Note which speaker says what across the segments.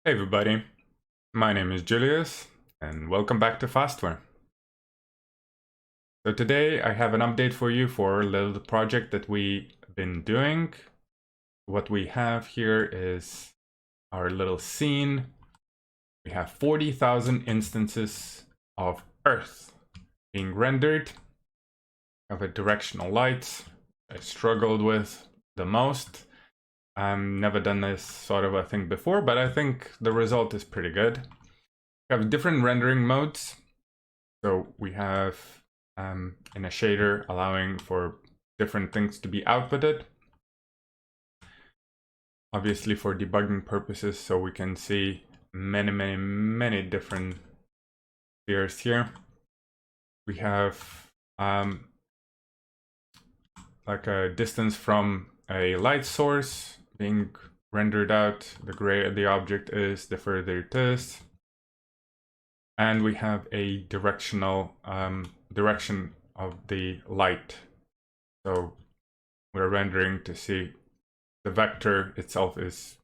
Speaker 1: Hey everybody, my name is Julius and welcome back to Fastware. So today I have an update for you for a little project that we've been doing. What we have here is our little scene. We have 40,000 instances of Earth being rendered. I have a directional light I struggled with the most. I've never done this sort of a thing before, but I think the result is pretty good. We have different rendering modes. So we have in a shader allowing for different things to be outputted. Obviously for debugging purposes, so we can see many different spheres here. We have like a distance from a light source being rendered out. The greater the object is, the further it is. And we have a directional direction of the light. So we're rendering to see the vector itself is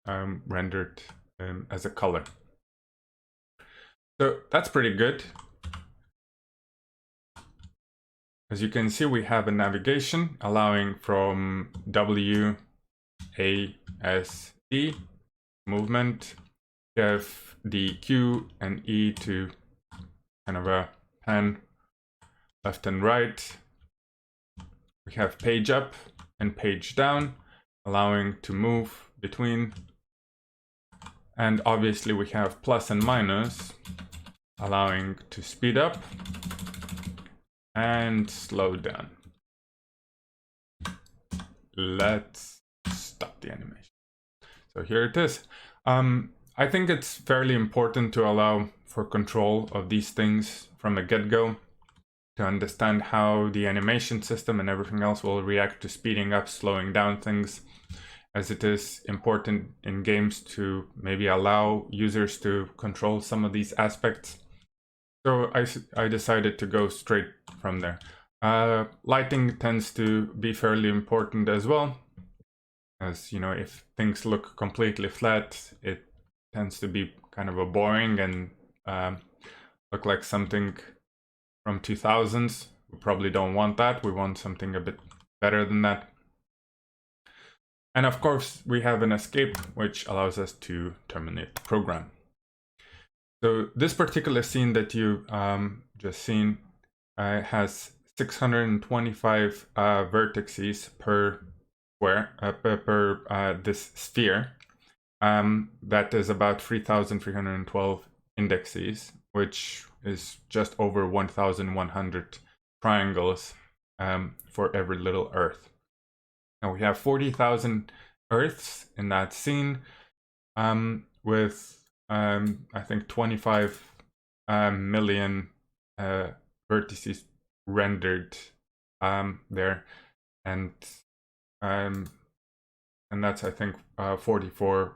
Speaker 1: rendered as a color. So that's pretty good. As you can see, we have a navigation allowing from W, A, S, D, movement. We have the Q and E to kind of a pan left and right. We have page up and page down, allowing to move between. And obviously we have plus and minus, allowing to speed up and slow down. Let's stop the animation. So here it is. I think it's fairly important to allow for control of these things from the get-go to understand how the animation system and everything else will react to speeding up, slowing down things, as it is important in games to maybe allow users to control some of these aspects. So I decided to go straight from there. Lighting tends to be fairly important as well, as you know, if things look completely flat, it tends to be kind of a boring and look like something from 2000s. We probably don't want that. We want something a bit better than that. And of course, we have an escape, which allows us to terminate the program. So this particular scene that you just seen has 625 vertices per square, per this sphere. That is about 3,312 indexes, which is just over 1,100 triangles for every little Earth. Now we have 40,000 Earths in that scene with I think 25 million vertices rendered there, and that's I think 44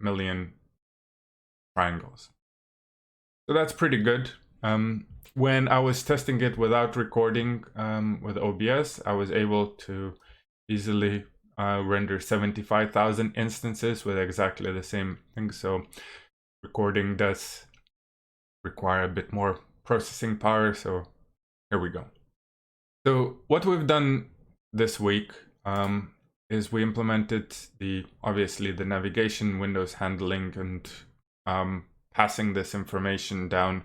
Speaker 1: million triangles. So that's pretty good. When I was testing it without recording with OBS, I was able to easily render 75,000 instances with exactly the same thing. So recording does require a bit more processing power. So here we go. So what we've done this week is we implemented obviously the navigation, Windows handling, and passing this information down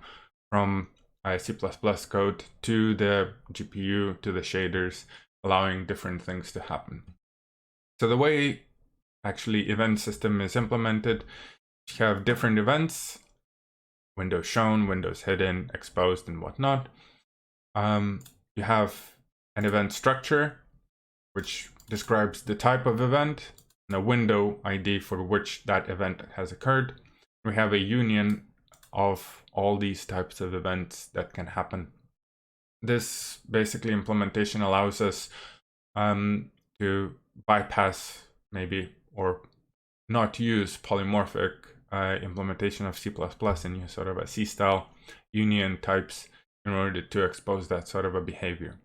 Speaker 1: from C++ code to the GPU, to the shaders, allowing different things to happen. So the way actually event system is implemented, you have different events, windows shown, windows hidden, exposed, and whatnot. You have an event structure, which describes the type of event, and a window ID for which that event has occurred. We have a union of all these types of events that can happen. This basically implementation allows us to bypass maybe or not use polymorphic implementation of C++ and use sort of a C-style union types in order to expose that sort of a behavior.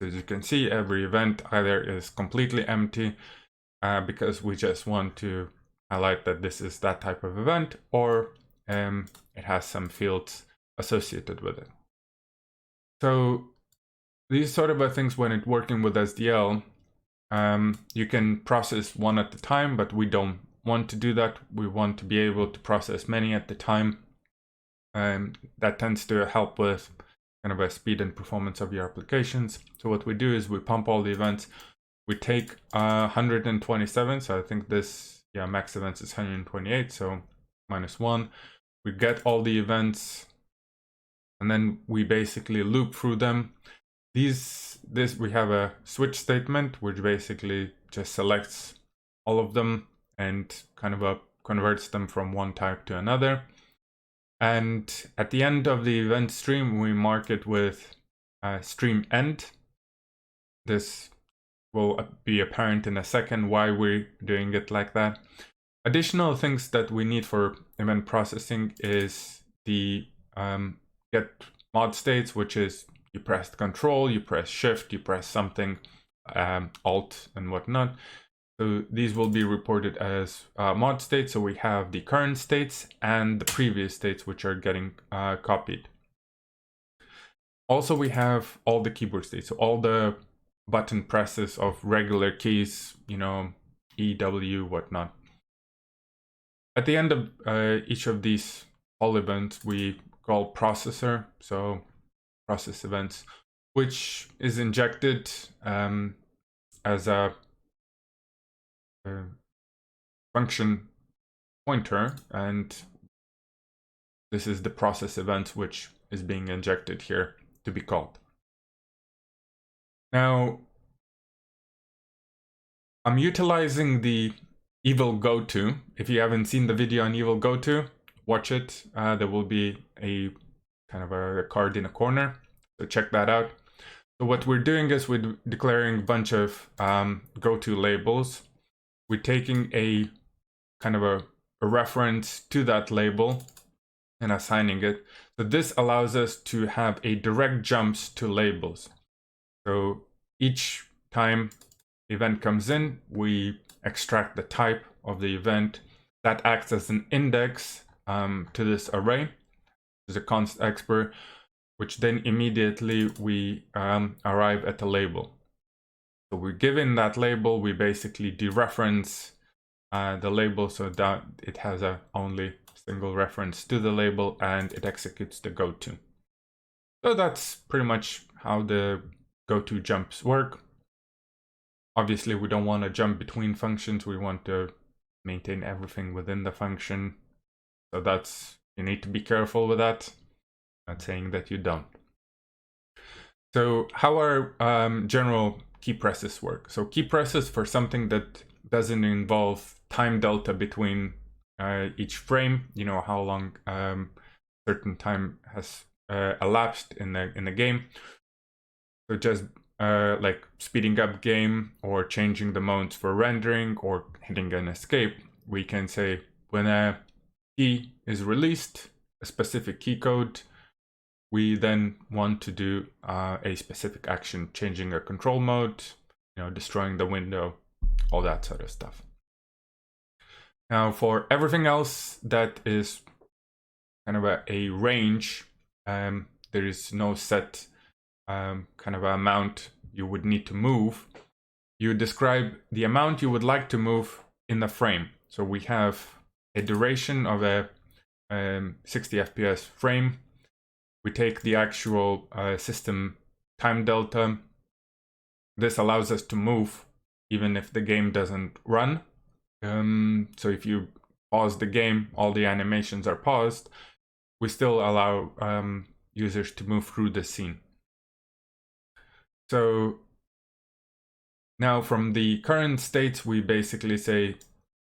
Speaker 1: As you can see, every event either is completely empty because we just want to highlight that this is that type of event, or it has some fields associated with it. So these sort of things, when it's working with SDL, you can process one at a time, but we don't want to do that. We want to be able to process many at the time. That tends to help with kind of a speed and performance of your applications. So what we do is we pump all the events. We take 127, so I think this, yeah, max events is 128, so -1. We get all the events, and then we basically loop through them. We have a switch statement, which basically just selects all of them and kind of converts them from one type to another. And at the end of the event stream, we mark it with stream end. This will be apparent in a second why we're doing it like that. Additional things that we need for event processing is the get mod states, which is you press Control, you press Shift, you press something, Alt and whatnot. So these will be reported as mod states. So we have the current states and the previous states, which are getting copied. Also, we have all the keyboard states, so all the button presses of regular keys, you know, E, W, whatnot. At the end of each of these all events, we call processor, so process events, which is injected as a function pointer, and this is the process event which is being injected here to be called. Now, I'm utilizing the evil goto. If you haven't seen the video on evil goto, watch it. There will be a kind of a card in a corner, so check that out. So what we're doing is we're declaring a bunch of goto labels. We're taking a kind of a reference to that label and assigning it. So this allows us to have a direct jumps to labels. So each time event comes in, we extract the type of the event that acts as an index to this array. There's a const expr, which then immediately we arrive at a label. So we're given that label, we basically dereference the label so that it has a only single reference to the label, and it executes the goto. So that's pretty much how the goto jumps work. Obviously, we don't want to jump between functions. We want to maintain everything within the function. So that's, you need to be careful with that. Not saying that you don't. So how are general key presses work? So key presses, for something that doesn't involve time delta between each frame, you know, how long certain time has elapsed in the game. So just like speeding up game or changing the modes for rendering or hitting an escape, we can say when a key is released, a specific key code, we then want to do a specific action, changing a control mode, you know, destroying the window, all that sort of stuff. Now for everything else that is kind of a range, there is no set kind of amount you would need to move. You describe the amount you would like to move in the frame. So we have a duration of a 60 FPS frame. We take the actual system time delta. This allows us to move even if the game doesn't run. So if you pause the game, all the animations are paused. We still allow users to move through the scene. So now from the current states, we basically say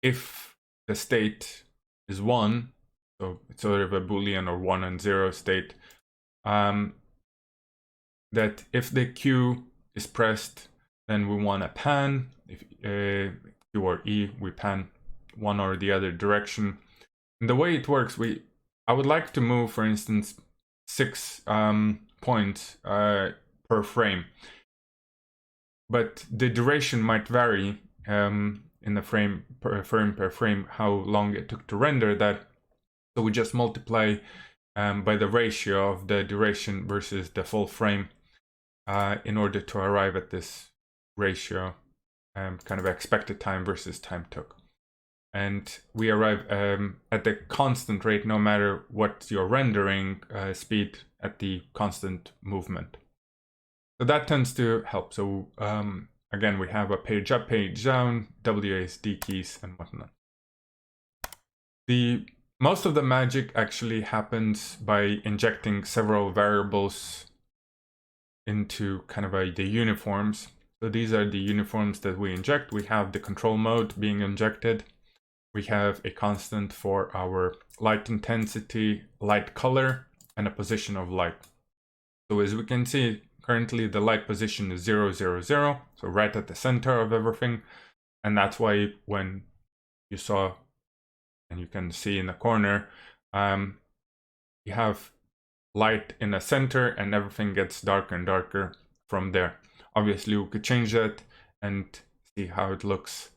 Speaker 1: if the state is 1, so it's sort of a Boolean or 1 and 0 state, that if the Q is pressed, then we want a pan. If Q or E, we pan one or the other direction. And the way it works, I would like to move, for instance, 6 points per frame, but the duration might vary in in the frame per frame how long it took to render that. So we just multiply by the ratio of the duration versus the full frame in order to arrive at this ratio, kind of expected time versus time took. And we arrive at the constant rate no matter what your rendering speed at the constant movement. So that tends to help. So again, we have a page up, page down, WASD keys and whatnot. Most of the magic actually happens by injecting several variables into kind of the uniforms. So these are the uniforms that we inject. We have the control mode being injected. We have a constant for our light intensity, light color, and a position of light. So as we can see, currently the light position is 0, 0, 0, so right at the center of everything. And that's why when you saw, and you can see in the corner, you have light in the center and everything gets darker and darker from there. Obviously we could change that and see how it looks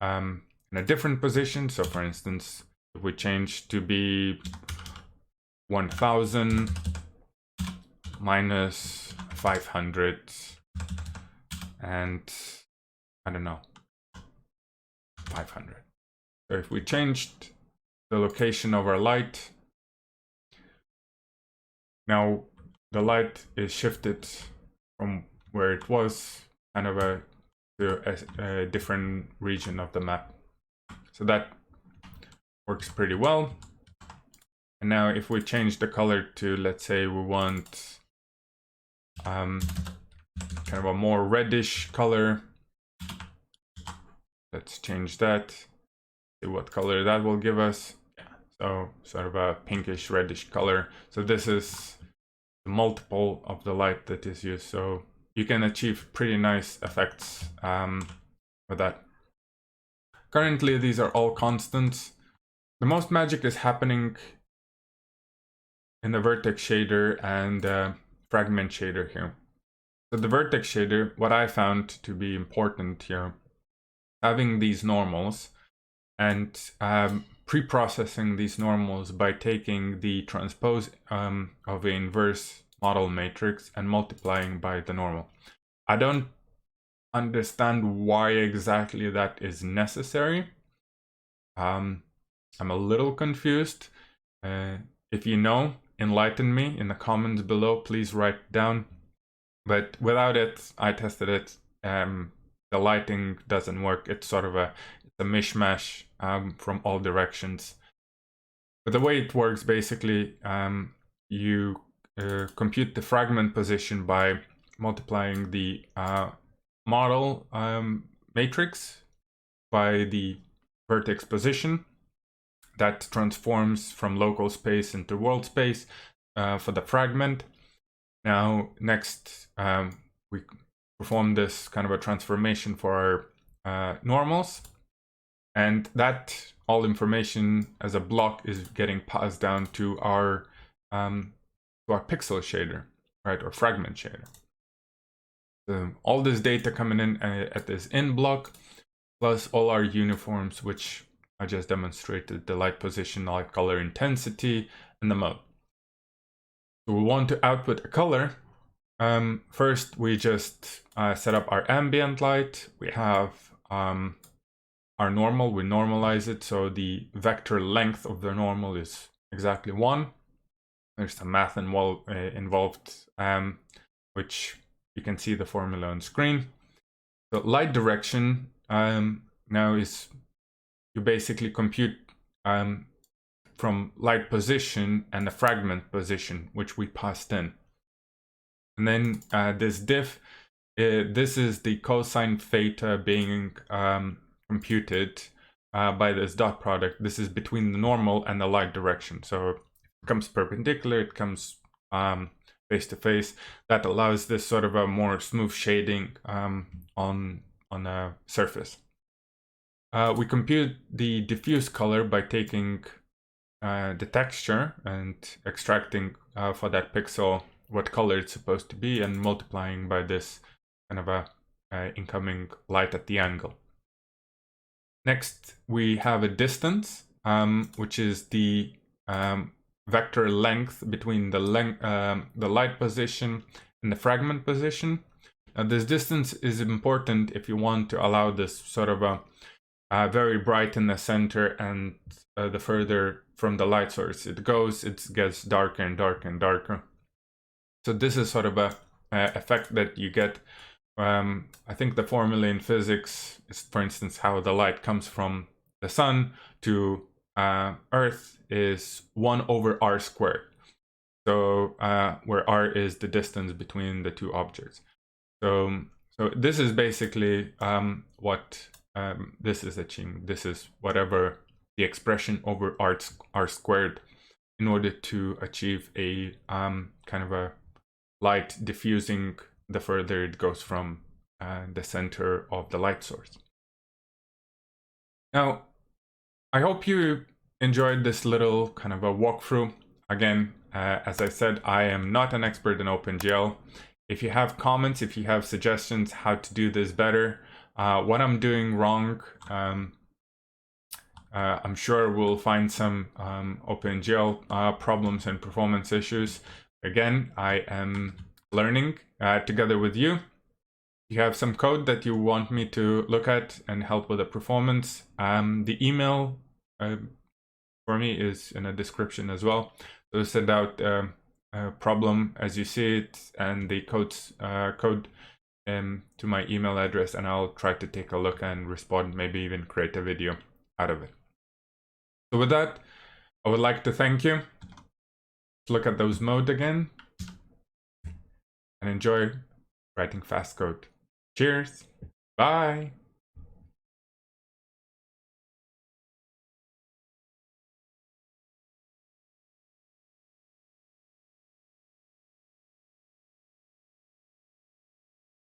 Speaker 1: in a different position. So for instance, if we change to be 1000 minus 500 and I don't know, 500. So if we changed the location of our light, now the light is shifted from where it was kind of to a different region of the map. So that works pretty well. And now if we change the color to, let's say we want kind of a more reddish color, let's change that, see what color that will give us. Yeah, so sort of a pinkish reddish color. So this is the multiple of the light that is used. So you can achieve pretty nice effects with that. Currently, these are all constants. The most magic is happening in the Vertex Shader and Fragment Shader here. So the Vertex Shader, what I found to be important here, having these normals and pre-processing these normals by taking the transpose of the inverse model matrix and multiplying by the normal. I don't understand why exactly that is necessary. I'm a little confused. If you know, enlighten me in the comments below, please write down. But without it, I tested it. The lighting doesn't work. It's sort of a mishmash from all directions. But the way it works, basically, you compute the fragment position by multiplying the model matrix by the vertex position. That transforms from local space into world space for the fragment. Now, next, we perform this kind of a transformation for our normals. And that all information as a block is getting passed down to our pixel shader, right, or fragment shader. So all this data coming in at this in block, plus all our uniforms, which I just demonstrated, the light position, light color intensity, and the mode. So we want to output a color. First, we just set up our ambient light. We have our normal, we normalize it, so the vector length of the normal is exactly 1. There's some math involved, which you can see the formula on screen. So light direction now is, you basically compute from light position and the fragment position, which we passed in. And then this diff, this is the cosine theta being computed by this dot product. This is between the normal and the light direction. So if it comes perpendicular, it comes face to face. That allows this sort of a more smooth shading on a surface. We compute the diffuse color by taking the texture and extracting for that pixel what color it's supposed to be and multiplying by this kind of a incoming light at the angle. Next, we have a distance, which is the vector length between the light position and the fragment position. Now, this distance is important if you want to allow this sort of a very bright in the center, and the further from the light source it goes, it gets darker and darker and darker. So this is sort of a effect that you get. I think the formula in physics is, for instance, how the light comes from the sun to Earth is 1 over r squared. So where r is the distance between the two objects. So this is basically what this is achieving. This is whatever the expression over r squared in order to achieve a kind of a light diffusing the further it goes from the center of the light source. Now, I hope you enjoyed this little kind of a walkthrough. Again, as I said, I am not an expert in OpenGL. If you have comments, if you have suggestions how to do this better, what I'm doing wrong, I'm sure we'll find some OpenGL problems and performance issues. Again, I am learning together with you. If you have some code that you want me to look at and help with the performance, the email for me is in a description as well. So send out a problem as you see it and the code to my email address, and I'll try to take a look and respond, maybe even create a video out of it. So with that, I would like to thank you. Let's look at those modes again and enjoy writing fast code. Cheers. Bye.